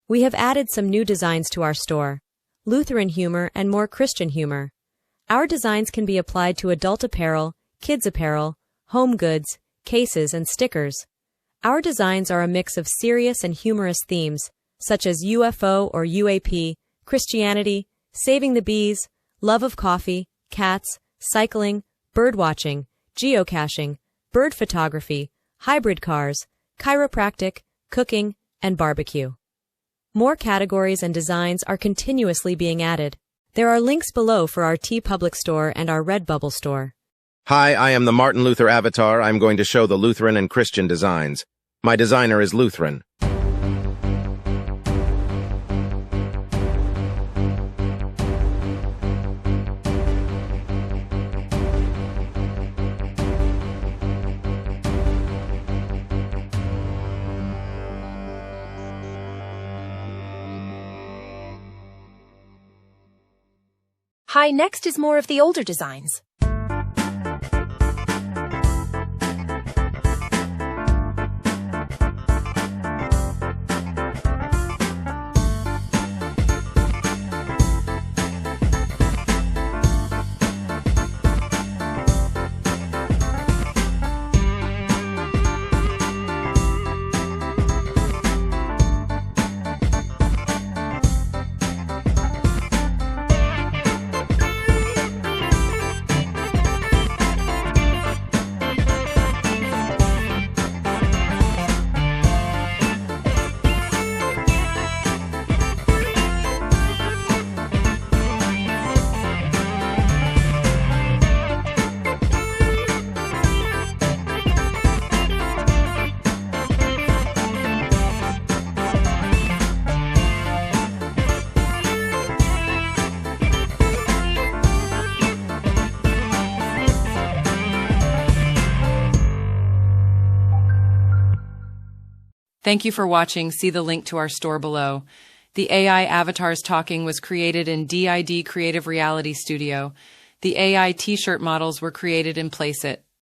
We have added some new designs to our store: Lutheran humor and more Christian humor. Our designs can be applied to adult apparel, kids apparel, home goods, cases, and stickers. Our designs are a mix of serious and humorous themes, such as UFO or UAP, Christianity, saving the bees, love of coffee, cats, cycling, birdwatching, geocaching, bird photography, hybrid cars, chiropractic, cooking, and barbecue. More categories and designs are continuously being added. There are links below for our TeePublic store and our Redbubble store. Hi, I am the Martin Luther Avatar. I'm going to show the Lutheran and Christian designs. My designer is Lutheran. Hi, next is more of the older designs. Thank you for watching. See the link to our store below. The AI Avatars Talking was created in DID Creative Reality Studio. The AI t-shirt models were created in Placeit.